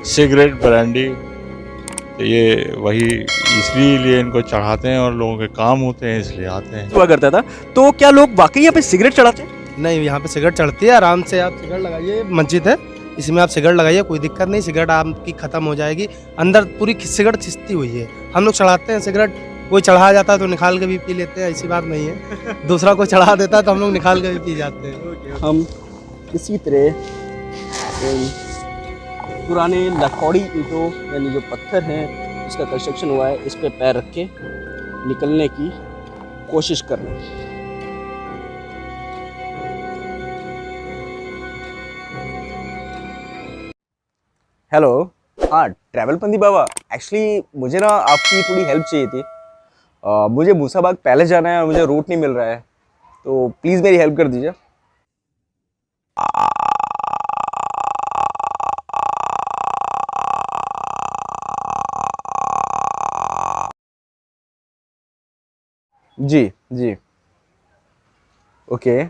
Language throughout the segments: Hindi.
सिगरेट ब्रांडी, तो ये वही इसलिए इनको चढ़ाते हैं और लोगों के काम होते हैं इसलिए आते हैं। हुआ करता था, तो क्या लोग वाकई यहाँ पे सिगरेट चढ़ाते हैं? नहीं, यहाँ पे सिगरेट चढ़ती है, आराम से आप सिगरेट लगाइए, मस्जिद है इसमें आप सिगरेट लगाइए, कोई दिक्कत नहीं, सिगरेट आपकी खत्म हो जाएगी। अंदर पूरी सिगरेट खिंचती हुई है। हम लोग चढ़ाते हैं सिगरेट, कोई चढ़ा जाता है तो निकाल के भी पी लेते हैं, ऐसी बात नहीं है। दूसरा कोई चढ़ा देता है तो हम लोग निकाल के भी पी जाते हैं। हम इसी तरह पुराने लकड़ी ईंटों यानी जो पत्थर हैं इसका कंस्ट्रक्शन हुआ है, इस पे पैर रख के निकलने की कोशिश कर रहे हैं। हेलो, हाँ ट्रैवल पंदी बाबा, एक्चुअली मुझे ना आपकी थोड़ी हेल्प चाहिए थी। मुझे मूसाबाग पैलेस जाना है और मुझे रूट नहीं मिल रहा है, तो प्लीज़ मेरी हेल्प कर दीजिए। जी जी, ओके,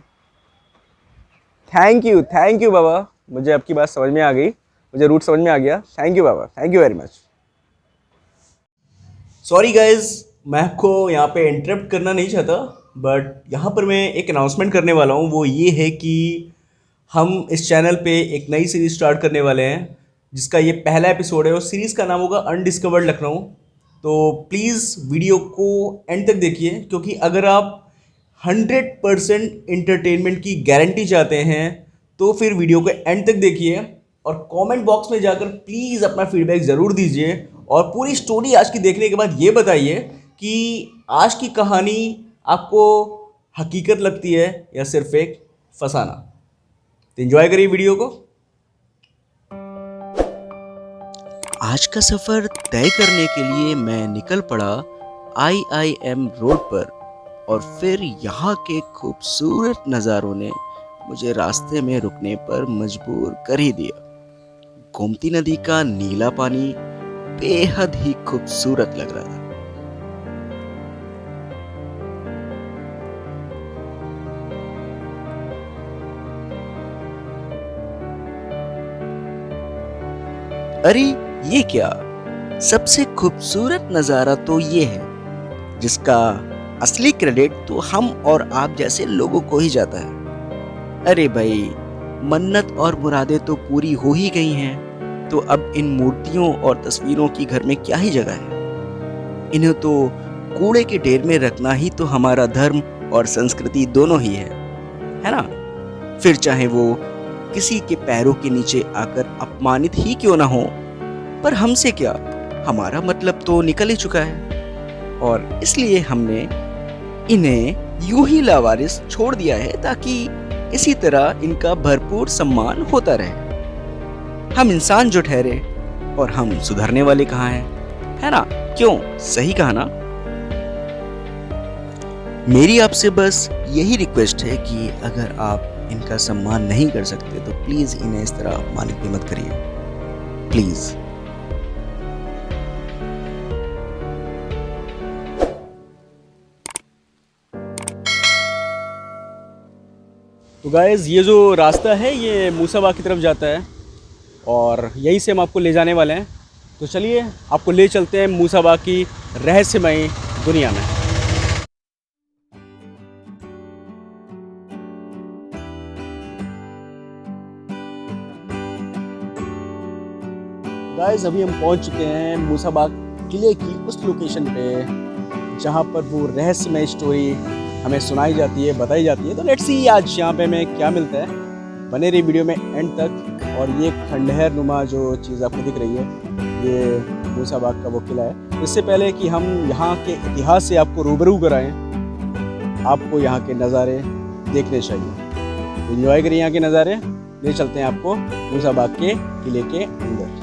थैंक यू बाबा, मुझे आपकी बात समझ में आ गई, मुझे रूट समझ में आ गया। Thank you Baba, thank you very much. Sorry guys, मैं आपको यहाँ पे इंटरप्ट करना नहीं चाहता, बट यहाँ पर मैं एक अनाउंसमेंट करने वाला हूँ। वो ये है कि हम इस चैनल पे एक नई सीरीज़ स्टार्ट करने वाले हैं, जिसका ये पहला एपिसोड है और सीरीज़ का नाम होगा अनडिस्कवर्ड लखनऊ। तो प्लीज़ वीडियो को एंड तक देखिए, क्योंकि अगर आप 100% इंटरटेनमेंट की गारंटी चाहते हैं तो फिर वीडियो को एंड तक देखिए और कमेंट बॉक्स में जाकर प्लीज़ अपना फीडबैक ज़रूर दीजिए और पूरी स्टोरी आज की देखने के बाद ये बताइए कि आज की कहानी आपको हकीकत लगती है या सिर्फ एक फसाना। तो एंजॉय करिए वीडियो को। आज का सफ़र तय करने के लिए मैं निकल पड़ा IIM रोड पर और फिर यहाँ के खूबसूरत नज़ारों ने मुझे रास्ते में रुकने पर मजबूर कर ही दिया। गोमती नदी का नीला पानी बेहद ही खूबसूरत लग रहा था। अरे ये क्या, सबसे खूबसूरत नज़ारा तो ये है जिसका असली क्रेडिट तो हम और आप जैसे लोगों को ही जाता है। अरे भाई, मन्नत और मुरादें तो पूरी हो ही गई हैं, तो अब इन मूर्तियों और तस्वीरों की घर में क्या ही जगह है। इन्हें तो कूड़े के ढेर में रखना ही तो हमारा धर्म और संस्कृति दोनों ही है ना। फिर चाहे वो किसी के पैरों के नीचे आकर अपमानित ही क्यों ना हो, पर हमसे क्या, हमारा मतलब तो निकल ही चुका है और इसलिए हमने इन्हें यूं ही लावारिस छोड़ दिया है, ताकि इसी तरह इनका भरपूर सम्मान होता रहे। हम इंसान जो ठहरे और हम सुधरने वाले कहाँ हैं, है ना? क्यों, सही कहा ना? मेरी आपसे बस यही रिक्वेस्ट है कि अगर आप इनका सम्मान नहीं कर सकते तो प्लीज इन्हें इस तरह अपमानित भी मत करिए, प्लीज। तो गाइज़, ये जो रास्ता है ये मूसाबाग की तरफ जाता है और यहीं से हम आपको ले जाने वाले हैं। तो चलिए आपको ले चलते हैं मूसाबाग की रहस्यमयी दुनिया में। गाइज़, अभी हम पहुंच चुके हैं मूसाबाग किले की उस लोकेशन पे जहां पर वो रहस्यमय स्टोरी हमें सुनाई जाती है, बताई जाती है। तो लेट्स सी आज यहाँ पे हमें क्या मिलता है। बने रही वीडियो में एंड तक। और ये खंडहर नुमा जो चीज़ आपको दिख रही है, ये मूसाबाग का वो किला है। इससे पहले कि हम यहाँ के इतिहास से आपको रूबरू कराएं, आपको यहाँ के नज़ारे देखने चाहिए। एंजॉय करिए यहाँ के नज़ारे। ले चलते हैं आपको मूसा बाग के किले के अंदर।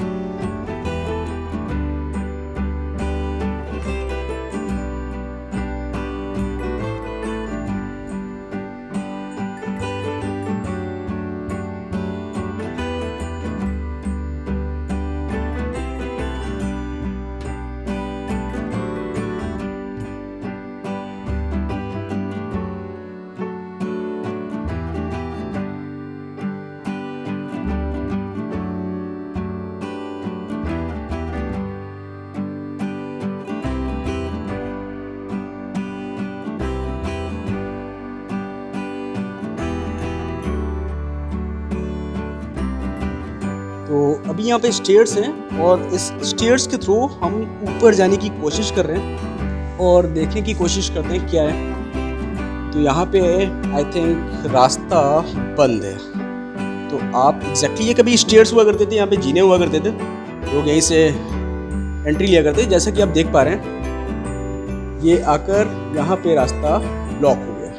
तो अभी यहाँ पे स्टेयर्स हैं और इस स्टेयर्स के थ्रू हम ऊपर जाने की कोशिश कर रहे हैं और देखने की कोशिश करते हैं क्या है। तो यहाँ पे आई थिंक रास्ता बंद है। तो आप एग्जैक्टली ये कभी स्टेयर्स हुआ करते थे, यहाँ पे जीने हुआ करते थे, लोग यहीं से एंट्री लिया करते थे। जैसा कि आप देख पा रहे हैं ये आकर यहाँ पे रास्ता ब्लॉक हो गया।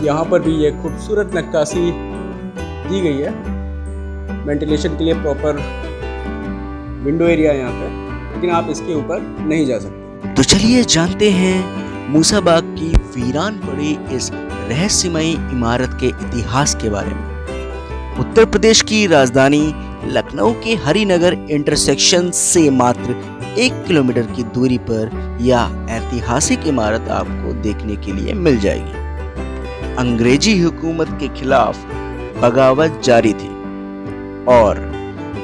यहाँ पर भी ये खूबसूरत नक्काशी दी गई है वेंटिलेशन के लिए, प्रॉपर विंडो एरिया यहाँ पे, लेकिन आप इसके ऊपर नहीं जा सकते। तो चलिए जानते हैं मूसा बाग की वीरान पड़ी इस रहस्यमयी इमारत के इतिहास के बारे में। उत्तर प्रदेश की राजधानी लखनऊ के हरिनगर इंटरसेक्शन से मात्र 1 किलोमीटर की दूरी पर यह ऐतिहासिक इमारत आपको देखने के लिए मिल जाएगी। अंग्रेजी हुकूमत के खिलाफ बगावत जारी थी और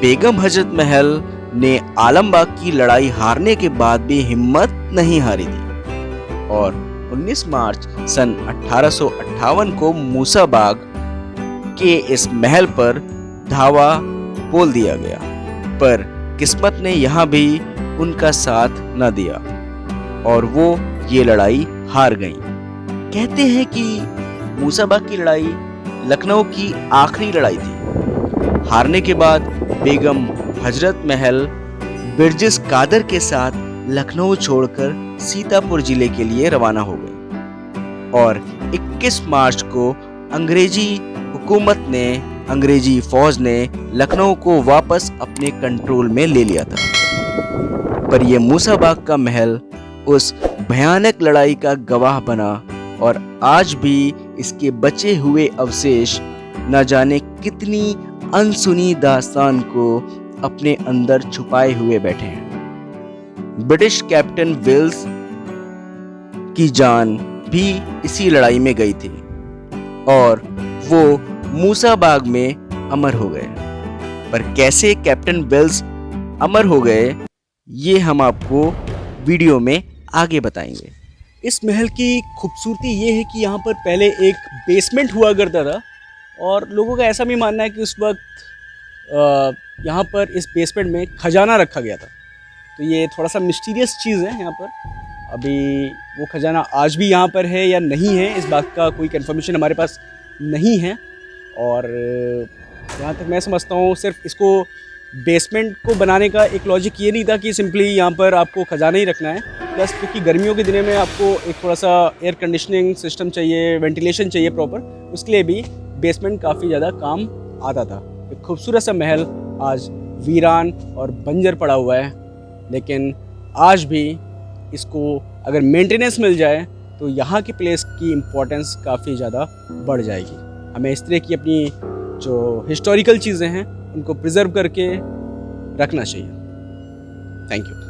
बेगम हजरत महल ने आलमबाग की लड़ाई हारने के बाद भी हिम्मत नहीं हारी थी और 19 मार्च सन 1858 को मूसा बाग के इस महल पर धावा बोल दिया गया, पर किस्मत ने यहाँ भी उनका साथ न दिया और वो ये लड़ाई हार गईं। कहते हैं कि मूसा बाग की लड़ाई लखनऊ की आखिरी लड़ाई थी। हारने के बाद बेगम हजरत महल बिरजिस कादर के साथ लखनऊ छोड़कर सीतापुर जिले के लिए रवाना हो गए और 21 मार्च को अंग्रेजी फौज ने लखनऊ को वापस अपने कंट्रोल में ले लिया था। पर यह मूसा बाग का महल उस भयानक लड़ाई का गवाह बना और आज भी इसके बचे हुए अवशेष न जाने कितनी अनसुनी दास्तान को अपने अंदर छुपाए हुए बैठे हैं। ब्रिटिश कैप्टन विल्स की जान भी इसी लड़ाई में गई थी और वो मूसा बाग में अमर हो गए। पर कैसे कैप्टन विल्स अमर हो गए ये हम आपको वीडियो में आगे बताएंगे। इस महल की खूबसूरती ये है कि यहाँ पर पहले एक बेसमेंट हुआ करता था और लोगों का ऐसा भी मानना है कि उस वक्त यहाँ पर इस बेसमेंट में खजाना रखा गया था। तो ये थोड़ा सा मिस्टीरियस चीज़ है यहाँ पर। अभी वो खजाना आज भी यहाँ पर है या नहीं है, इस बात का कोई कंफर्मेशन हमारे पास नहीं है। और जहाँ तक मैं समझता हूँ सिर्फ इसको बेसमेंट को बनाने का एक लॉजिक ये नहीं था कि सिंपली यहाँ पर आपको खजाना ही रखना है, प्लस क्योंकि गर्मियों के दिनों में आपको एक थोड़ा सा एयर कंडीशनिंग सिस्टम चाहिए, वेंटिलेशन चाहिए प्रॉपर, उसके लिए भी बेसमेंट काफ़ी ज़्यादा काम आता था। एक खूबसूरत सा महल आज वीरान और बंजर पड़ा हुआ है, लेकिन आज भी इसको अगर मेंटेनेंस मिल जाए तो यहाँ की प्लेस की इम्पोर्टेंस काफ़ी ज़्यादा बढ़ जाएगी। हमें इस तरह की अपनी जो हिस्टोरिकल चीज़ें हैं उनको प्रिजर्व करके रखना चाहिए। Thank you.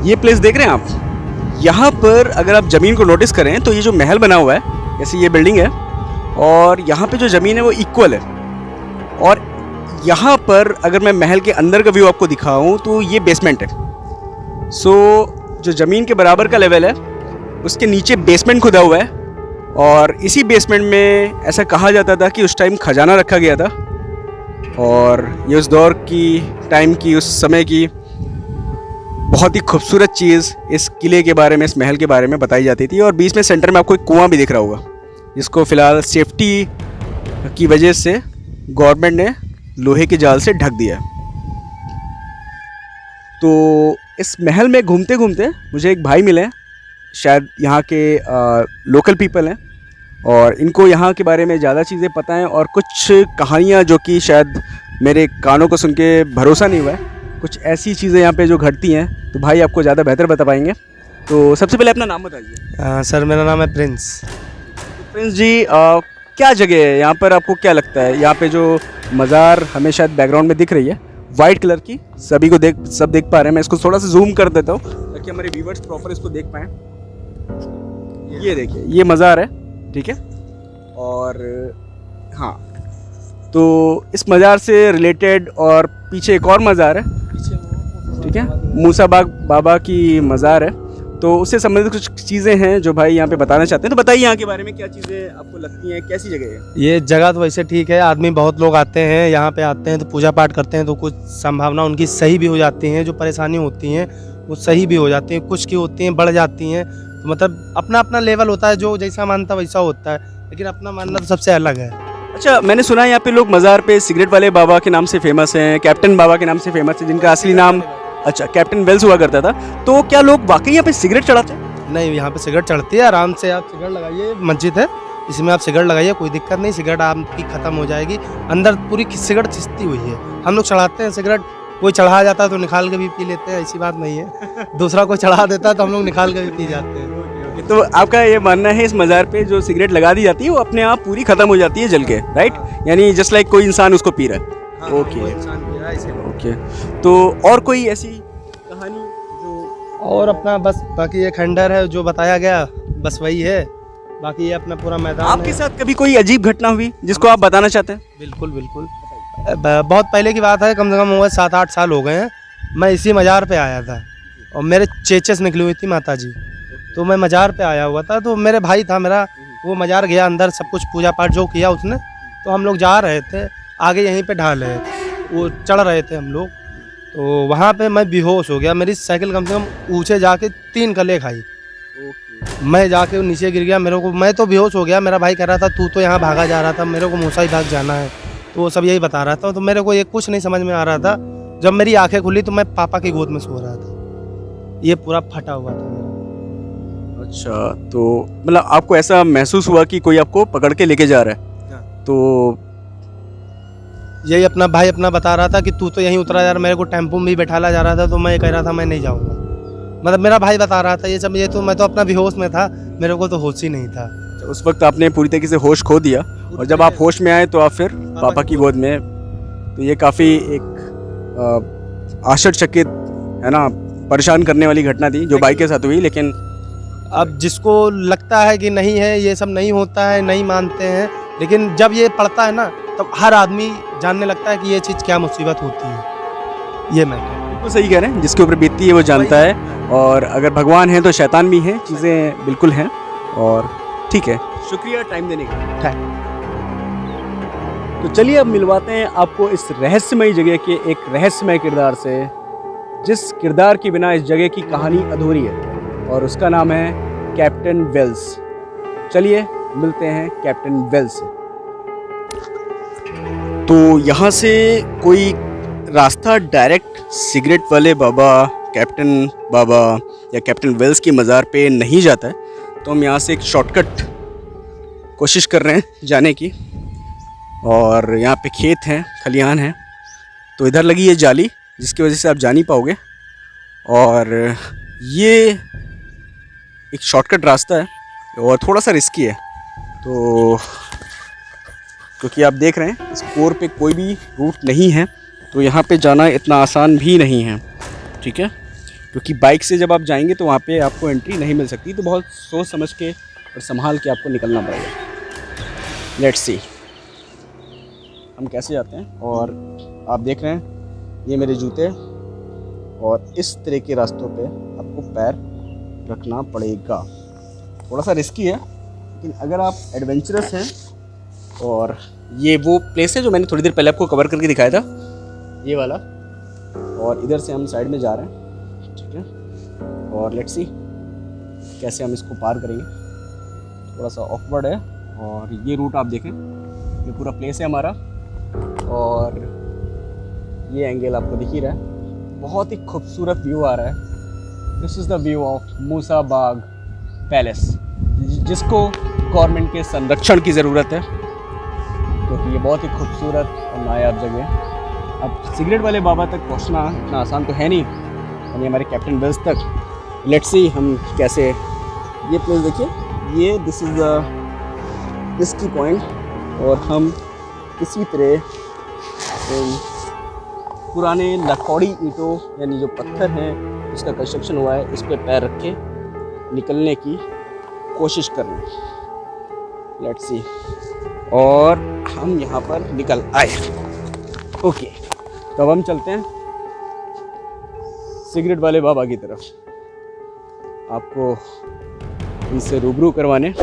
ये प्लेस देख रहे हैं आप, यहाँ पर अगर आप ज़मीन को नोटिस करें तो ये जो महल बना हुआ है, जैसे ये बिल्डिंग है और यहाँ पे जो ज़मीन है वो इक्वल है। और यहाँ पर अगर मैं महल के अंदर का व्यू आपको दिखाऊं तो ये बेसमेंट है। सो जो ज़मीन के बराबर का लेवल है उसके नीचे बेसमेंट खुदा हुआ है और इसी बेसमेंट में ऐसा कहा जाता था कि उस टाइम खजाना रखा गया था। और ये उस दौर की, टाइम की, उस समय की बहुत ही खूबसूरत चीज़ इस किले के बारे में, इस महल के बारे में बताई जाती थी। और बीच में सेंटर में आपको एक कुआं भी दिख रहा होगा, जिसको फ़िलहाल सेफ्टी की वजह से गवर्नमेंट ने लोहे के जाल से ढक दिया है। तो इस महल में घूमते घूमते मुझे एक भाई मिले, शायद यहाँ के लोकल पीपल हैं, और इनको यहाँ के बारे में ज़्यादा चीज़ें पता हैं और कुछ कहानियाँ जो कि शायद मेरे कानों को सुन के भरोसा नहीं हुआ है, कुछ ऐसी चीज़ें यहाँ पे जो घटती हैं, तो भाई आपको ज़्यादा बेहतर बता पाएंगे। तो सबसे पहले अपना नाम बताइए। सर मेरा नाम है प्रिंस। प्रिंस जी, क्या जगह है यहाँ पर, आपको क्या लगता है? यहाँ पे जो मज़ार हमें शायद बैकग्राउंड में दिख रही है वाइट कलर की, सभी को सब देख पा रहे हैं। मैं इसको थोड़ा सा जूम कर देता हूँ ताकि हमारे व्यूवर्स प्रॉपर इसको देख पाएँ। ये देखिए, ये मज़ार है, ठीक है। और हाँ, तो इस मज़ार से रिलेटेड और पीछे एक और मज़ार है, ठीक है, मूसा बाबा की मज़ार है। तो उससे संबंधित कुछ चीज़ें हैं जो भाई यहाँ पे बताना चाहते हैं। तो बताइए यहाँ के बारे में, क्या चीज़ें आपको लगती हैं, कैसी जगह है ये जगह? तो वैसे ठीक है, आदमी बहुत लोग आते हैं यहाँ पे, आते हैं तो पूजा पाठ करते हैं, तो कुछ संभावना उनकी सही भी हो जाती हैं, जो परेशानी होती हैं वो सही भी हो जाती हैं, कुछ की होती हैं बढ़ जाती हैं। तो मतलब अपना अपना लेवल होता है, जो जैसा मानता वैसा होता है, लेकिन अपना मानना तो सबसे अलग है। अच्छा, मैंने सुना है यहाँ पे लोग मज़ार पे सिगरेट वाले बाबा के नाम से फेमस हैं, कैप्टन बाबा के नाम से फेमस है, जिनका असली नाम अच्छा कैप्टन वेल्स हुआ करता था। तो क्या लोग वाकई यहाँ पे सिगरेट चढ़ाते हैं? नहीं, यहाँ पे सिगरेट चढ़ती है, आराम से आप सिगरेट लगाइए, मस्जिद है इसमें आप सिगरेट लगाइए, कोई दिक्कत नहीं, सिगरेट आपकी ख़त्म हो जाएगी। अंदर पूरी सिगरेट खिंचती हुई है। हम लोग चढ़ाते हैं सिगरेट, कोई चढ़ा जाता है तो निकाल के भी पी लेते हैं, ऐसी बात नहीं है। दूसरा कोई चढ़ा देता है तो हम लोग निकाल के भी पी जाते हैं। तो आपका ये मानना है इस मज़ार पे जो सिगरेट लगा दी जाती है वो अपने आप पूरी ख़त्म हो जाती है जल के, राइट? यानी जस्ट लाइक कोई इंसान उसको पी रहा है। ओके। तो और कोई ऐसी कहानी जो? और अपना बस बाकी ये खंडर है जो बताया गया, बस वही है। बाकी ये अपना पूरा मैदान आपके है। साथ कभी कोई अजीब घटना हुई जिसको आप बताना चाहते हैं? बिल्कुल बिल्कुल, बहुत पहले की बात है, कम से कम हुआ 7-8 साल हो गए हैं। मैं इसी मज़ार पे आया था और मेरे चेचस निकली हुई थी माता जी, तो मैं मज़ार पे आया हुआ था। तो मेरे भाई था मेरा, वो मज़ार गया अंदर, सब कुछ पूजा पाठ जो किया उसने, तो हम लोग जा रहे थे आगे, यहीं पे ढाल है, वो चढ़ रहे थे हम लोग। तो वहाँ पे मैं बेहोश हो गया, मेरी साइकिल कम से कम ऊँचे जाके 3 कले खाई। मैं जाके नीचे गिर गया, मैं तो बेहोश हो गया। मेरा भाई कह रहा था तू तो यहाँ भागा जा रहा था, मेरे को मूसा ही भाग जाना है, तो वो सब यही बता रहा था। तो मेरे को ये कुछ नहीं समझ में आ रहा था। जब मेरी आंखें खुली तो मैं पापा की गोद में सो रहा था, ये पूरा फटा हुआ था मेरा। अच्छा, तो मतलब आपको ऐसा महसूस हुआ कि कोई आपको पकड़ के लेके जा रहा है? तो यही अपना भाई अपना बता रहा था कि तू तो यहीं उतरा जा रहा, मेरे को टेम्पो में भी बैठाला जा रहा था, तो मैं कह रहा था मैं नहीं जाऊँगा। मतलब मेरा भाई बता रहा था ये सब, ये तो मैं तो अपना बेहोश में था, मेरे को तो होश ही नहीं था। उस वक्त आपने पूरी तरीके से होश खो दिया, और जब आप होश में आए तो आप फिर पापा की गोद में। तो ये काफ़ी एक आश्चर्यचकित है ना, परेशान करने वाली घटना थी जो भाई के साथ हुई। लेकिन अब जिसको लगता है कि नहीं है, ये सब नहीं होता है, नहीं मानते हैं, लेकिन जब ये पड़ता है ना तब हर आदमी जानने लगता है कि ये चीज़ क्या मुसीबत होती है। ये मैं बिल्कुल सही कह रहे हैं, जिसके ऊपर बीतती है वो जानता है, और अगर भगवान है तो शैतान भी है, चीज़ें बिल्कुल हैं। और ठीक है, शुक्रिया टाइम देने का। तो चलिए अब मिलवाते हैं आपको इस रहस्यमयी जगह के एक रहस्यमय किरदार से, जिस किरदार के बिना इस जगह की कहानी अधूरी है, और उसका नाम है कैप्टन वेल्स। चलिए मिलते हैं कैप्टन वेल्स से। तो यहाँ से कोई रास्ता डायरेक्ट सिगरेट वाले बाबा, कैप्टन बाबा या कैप्टन वेल्स की मज़ार पे नहीं जाता है, तो हम यहाँ से एक शॉर्टकट कोशिश कर रहे हैं जाने की। और यहाँ पे खेत हैं, खलिहान हैं, तो इधर लगी है जाली, जिसकी वजह से आप जा नहीं पाओगे। और ये एक शॉर्टकट रास्ता है और थोड़ा सा रिस्की है, तो क्योंकि आप देख रहे हैं इस कोर पे कोई भी रूट नहीं है, तो यहाँ पे जाना इतना आसान भी नहीं है, ठीक है। क्योंकि बाइक से जब आप जाएंगे तो वहाँ पे आपको एंट्री नहीं मिल सकती, तो बहुत सोच समझ के और संभाल के आपको निकलना पड़ेगा। लेट्स सी हम कैसे जाते हैं। और आप देख रहे हैं ये मेरे जूते, और इस तरह के रास्तों पे आपको पैर रखना पड़ेगा। थोड़ा सा रिस्की है, लेकिन अगर आप एडवेंचरस हैं और ये वो प्लेस है जो मैंने थोड़ी देर पहले आपको कवर करके दिखाया था, ये वाला। और इधर से हम साइड में जा रहे हैं, ठीक है। और लेट्स सी कैसे हम इसको पार करेंगे, थोड़ा सा ऑकवर्ड है। और ये रूट आप देखें, ये पूरा प्लेस है हमारा, और ये एंगल आपको दिख ही रहा है, बहुत ही खूबसूरत व्यू आ रहा है। This is the view of Musa Bagh palace, जिसको गवर्नमेंट के संरक्षण की ज़रूरत है, क्योंकि ये बहुत ही खूबसूरत और नायाब जगह है। अब सिगरेट वाले बाबा तक पहुंचना इतना आसान तो है नहीं, यानी हमारे कैप्टन वेल्स तक। लेट्स सी हम कैसे, ये प्लेस देखिए, ये this is the risky point, और हम किसी तरह पुराने लकड़ी ईंटों यानी जो पत्थर हैं जिसका कंस्ट्रक्शन हुआ है, इस पे पैर रख के निकलने की कोशिश कर रहे हैं। लेट्स सी, और हम यहाँ पर निकल आए। ओके, तो अब हम चलते हैं सिगरेट वाले बाबा की तरफ, आपको इनसे रूबरू करवाने,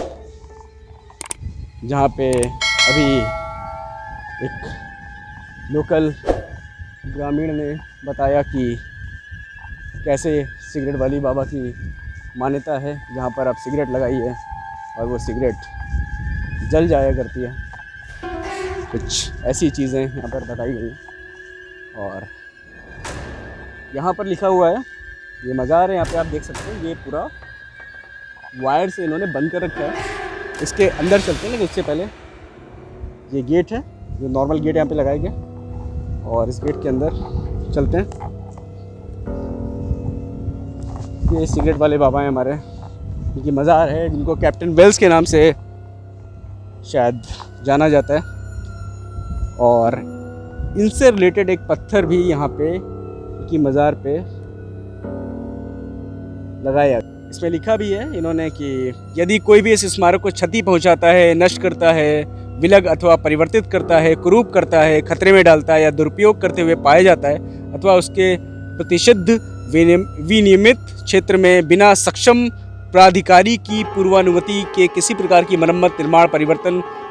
जहाँ पे अभी एक लोकल ग्रामीण ने बताया कि कैसे सिगरेट वाली बाबा की मान्यता है, जहाँ पर आप सिगरेट लगाइए और वो सिगरेट जल जाया करती है। कुछ ऐसी चीज़ें यहाँ पर बताई गई हैं। और यहाँ पर लिखा हुआ है, ये मज़ार है, यहाँ पे आप देख सकते हैं, ये पूरा वायर से इन्होंने बंद कर रखा है। इसके अंदर चलते हैं, लेकिन उससे पहले ये गेट है, जो नॉर्मल गेट यहाँ पे लगाया गया, और इस गेट के अंदर चलते हैं। ये सिगरेट वाले बाबा हैं हमारे, इनकी मज़ार है, जिनको कैप्टन वेल्स के नाम से शायद जाना जाता है। और इनसे रिलेटेड एक पत्थर भी यहाँ पे इनकी मज़ार पे लगाया, इसमें लिखा भी है इन्होंने कि यदि कोई भी इस स्मारक को क्षति पहुँचाता है, नष्ट करता है, विलग अथवा परिवर्तित करता है, कुरूप करता है, खतरे में डालता है या दुरुपयोग करते हुए पाया जाता है, अथवा उसके प्रतिषिद्ध विनियमित क्षेत्र में बिना सक्षम प्राधिकारी की पूर्वानुमति के किसी प्रकार की मरम्मत, निर्माण,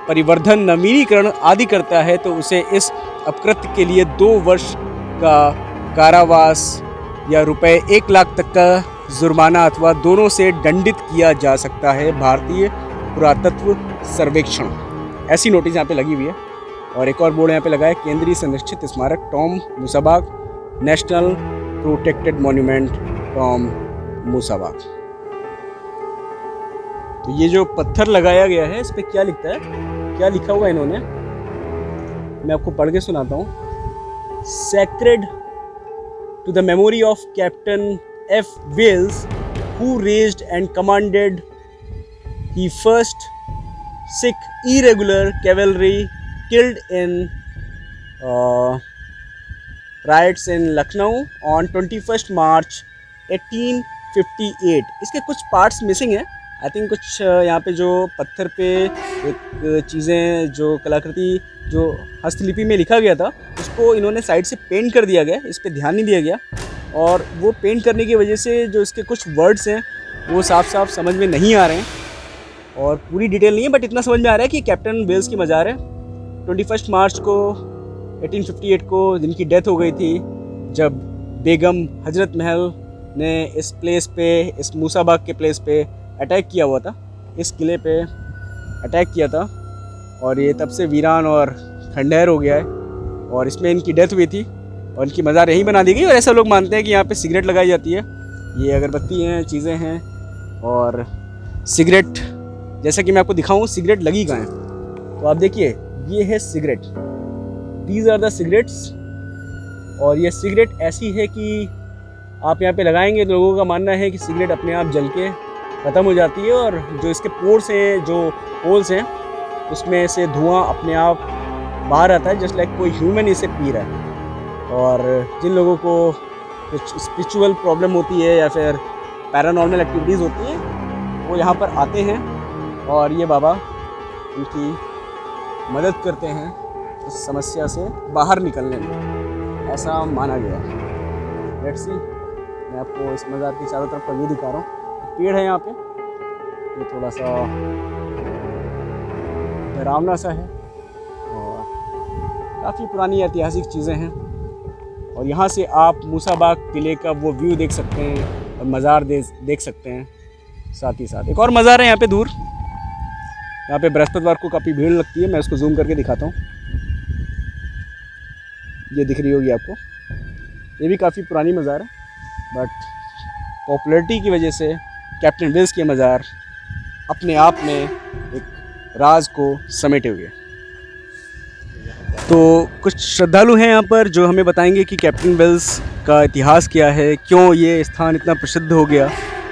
परिवर्धन, नवीनीकरण आदि करता है, तो उसे इस अपकृत्य के लिए 2 वर्ष का कारावास या रुपए 1 लाख तक का जुर्माना अथवा दोनों से दंडित किया जा सकता है। भारतीय पुरातत्व सर्वेक्षण, ऐसी नोटिस यहाँ पे लगी हुई है। और एक और बोर्ड यहाँ पे लगा है, केंद्रीय संरक्षित स्मारक टॉम मूसा बाग, नेशनल प्रोटेक्टेड मॉन्यूमेंट टॉम मूसा बाग। तो ये जो पत्थर लगाया गया है, इस पे क्या लिखता है, क्या लिखा हुआ है इन्होंने, मैं आपको पढ़ के सुनाता हूँ। Sacred to the memory of captain F. Wales, who raised and commanded the first Sikh irregular cavalry killed in riots in Lucknow on 21st March 1858। इसके कुछ पार्ट्स मिसिंग हैं, आई थिंक कुछ यहाँ पे जो पत्थर पे एक चीज़ें, जो कलाकृति, जो हस्तलिपि में लिखा गया था, उसको इन्होंने साइड से पेंट कर दिया गया, इस पे ध्यान नहीं दिया गया। और वो पेंट करने की वजह से जो इसके कुछ वर्ड्स हैं वो साफ साफ समझ में नहीं आ रहे हैं, और पूरी डिटेल नहीं है, बट इतना समझ में आ रहा है कि कैप्टन वेल्स की मज़ार है। 21 मार्च को 1858 को जिनकी डेथ हो गई थी, जब बेगम हजरत महल ने इस प्लेस पे, इस मूसा बाग के प्लेस पे अटैक किया हुआ था, इस किले पे अटैक किया था, और ये तब से वीरान और खंडहर हो गया है। और इसमें इनकी डेथ हुई थी और इनकी मज़ार यहीं बना दी गई। और ऐसा लोग मानते हैं कि यहाँ पे सिगरेट लगाई जाती है, ये अगरबत्ती हैं, चीज़ें हैं। और सिगरेट, जैसा कि मैं आपको दिखाऊं, सिगरेट लगी कहाँ है, तो आप देखिए, ये है cigarette, these are the cigarettes. और ये सिगरेट ऐसी है कि आप यहाँ पे लगाएंगे तो लोगों का मानना है कि सिगरेट अपने आप जल के ख़त्म हो जाती है, और जो इसके पोर्स हैं, जो होल्स हैं, उसमें से धुआं अपने आप बाहर आता है, जस्ट लाइक कोई ह्यूमन इसे पी रहा है। और जिन लोगों को कुछ स्पिरिचुअल प्रॉब्लम होती है या फिर पैरानॉर्मल एक्टिविटीज़ होती हैं, वो यहाँ पर आते हैं और ये बाबा उनकी मदद करते हैं इस समस्या से बाहर निकलने में, ऐसा माना गया है। लेट्स सी, मैं आपको इस मज़ार की चारों तरफ का व्यू दिखा रहा हूँ। पेड़ है यहाँ पे, ये थोड़ा सा डरावना सा है, काफ़ी पुरानी ऐतिहासिक चीज़ें हैं और यहाँ से आप मूसाबाग किले का वो व्यू देख सकते हैं और मज़ार देख सकते हैं। साथ ही साथ एक और मज़ार है यहाँ पे दूर, यहाँ पे बृहस्पतिवार को काफ़ी भीड़ लगती है। मैं उसको जूम करके दिखाता हूँ, ये दिख रही होगी आपको। ये भी काफ़ी पुरानी मज़ार है, बट पॉपुलैरिटी की वजह से कैप्टन विल्स के मज़ार अपने आप में एक राज को समेटे हुए। तो कुछ श्रद्धालु हैं यहाँ पर जो हमें बताएंगे कि कैप्टन वेल्स का इतिहास क्या है, क्यों ये स्थान इतना प्रसिद्ध हो गया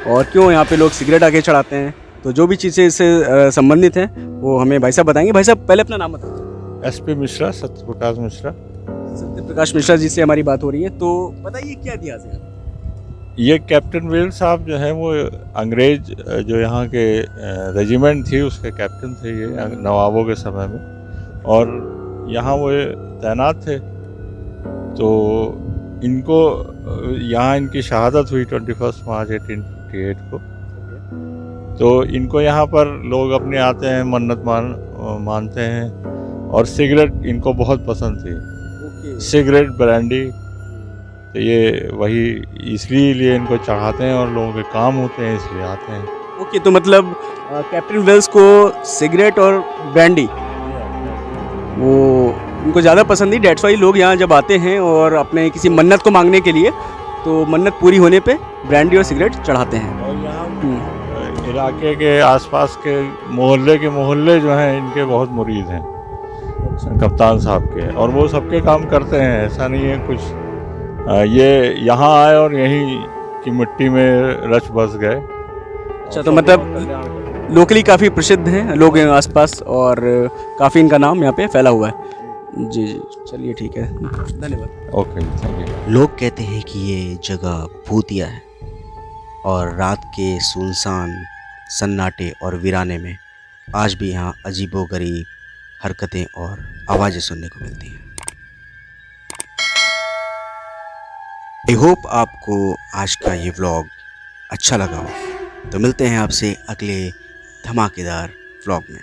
और क्यों यहाँ पे लोग सिगरेट आके चढ़ाते हैं। तो जो भी चीज़ें इससे संबंधित हैं वो हमें भाई साहब बताएंगे। भाई साहब पहले अपना नाम बताइए। SP मिश्रा, सत्यप्रकाश मिश्रा। सत्यप्रकाश मिश्रा जी से हमारी बात हो रही है, तो बताइए क्या इतिहास है। ये कैप्टन वेल साहब जो है वो अंग्रेज जो यहाँ के रेजिमेंट थी उसके कैप्टन थे, ये नवाबों के समय में, और यहाँ वो तैनात थे। तो इनको यहाँ इनकी शहादत हुई 21 मार्च 1858 को। तो इनको यहाँ पर लोग अपने आते हैं, मन्नत मानते हैं, और सिगरेट इनको बहुत पसंद थी, सिगरेट ब्रांडी। तो ये वही इसलिए इनको चढ़ाते हैं और लोगों के काम होते हैं इसलिए आते हैं। ओके, तो मतलब कैप्टन वेल्स को सिगरेट और ब्रांडी वो उनको ज़्यादा पसंद थी। डेट्स वाई लोग यहाँ जब आते हैं और अपने किसी मन्नत को मांगने के लिए, तो मन्नत पूरी होने पे ब्रांडी और सिगरेट चढ़ाते हैं। और यहाँ इलाके के आसपास के मोहल्ले जो हैं इनके बहुत मुरीद हैं कप्तान साहब के, और वो सबके काम करते हैं। ऐसा नहीं है कुछ ये यहाँ आए और यहीं की मिट्टी में रच बस गए। अच्छा, तो मतलब लोकली काफ़ी प्रसिद्ध हैं लोग हैं आसपास और काफ़ी इनका नाम यहाँ पे फैला हुआ है। जी जी, चलिए ठीक है, धन्यवाद। Okay, thank you. लोग कहते हैं कि ये जगह भूतिया है और रात के सुनसान सन्नाटे और वीराने में आज भी यहाँ अजीबोगरीब हरकतें और आवाज़ें सुनने को मिलती हैं। आई होप आपको आज का ये व्लॉग अच्छा लगा हो। तो मिलते हैं आपसे अगले धमाकेदार व्लॉग में।